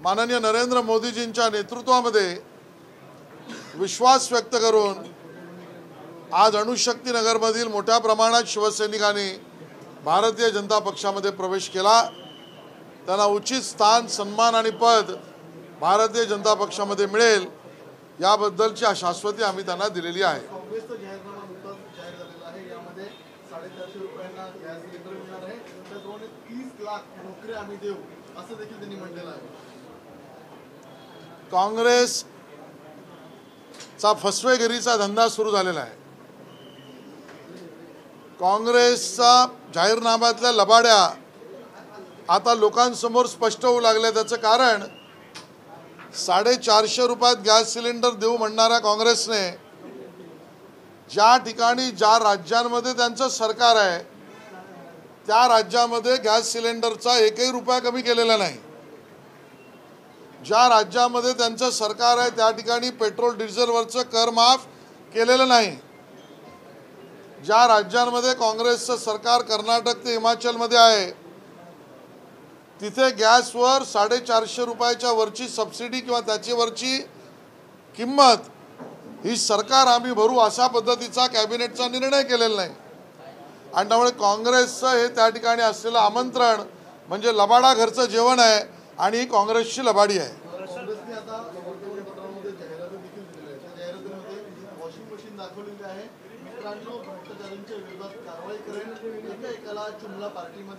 माननीय नरेंद्र मोदीजींच्या नेतृत्वामध्ये विश्वास व्यक्त करून आज अणुशक्ती नगरमधील मोठ्या प्रमाणात शिवसैनिकांनी भारतीय जनता पक्षामध्ये प्रवेश केला। त्यांना उचित स्थान, सन्मान आणि पद भारतीय जनता पक्षामध्ये मिळेल याबद्दलची शाश्वती आम्ही त्यांना दिलेली आहे। काँग्रेसचा जाहीरनामा नुकताच जाहीर झालेला आहे। यामध्ये 450 रुपयांना गॅस सिलेंडर मिळणार आहे, त्याचप्रमाणे 30 लाख नोकरी आम्ही देऊ असं देखील त्यांनी म्हटलेलं आहे। काँग्रेसचा फसवेगिरीचा धंदा सुरू झालेला आहे। काँग्रेसचा जाहीरनाम्यातल्या लबाड्या आता लोकांसमोर स्पष्ट होऊ लागल्या। त्याचं कारण 450 रुपयात गॅस सिलेंडर देऊ म्हणणाऱ्या काँग्रेसने ज्या ठिकाणी ज्या राज्यांमध्ये त्यांचं सरकार आहे त्या राज्यामध्ये गॅस सिलेंडरचा एकही रुपया कमी केलेला नाही। ज्या राज्यामध्ये त्यांचं सरकार आहे त्या ठिकाणी पेट्रोल डिझेलवरचं कर माफ केलेलं नाही। ज्या राज्यांमध्ये काँग्रेसचं सरकार कर्नाटक ते हिमाचलमध्ये आहे तिथे गॅसवर 450 रुपयाच्या वरची सबसिडी किंवा त्याच्यावरची किंमत ही सरकार आम्ही भरू अशा पद्धतीचा कॅबिनेटचा निर्णय केलेला नाही। आणि त्यामुळे काँग्रेसचं हे त्या ठिकाणी असलेलं आमंत्रण म्हणजे लबाडा घरचं जेवण आहे आणि ही काँग्रेसची लबाडी आहे। काँग्रेसने आता वर्तमानपत्रामध्ये जाहिराती देखील दिलेल्या आहेत। त्या जाहिरातीमध्ये वॉशिंग मशीन दाखवलेली आहे। मित्रांनो, भ्रष्टाचारांच्या विरोधात कारवाई करेल, एकाला जुमला पार्टीमध्ये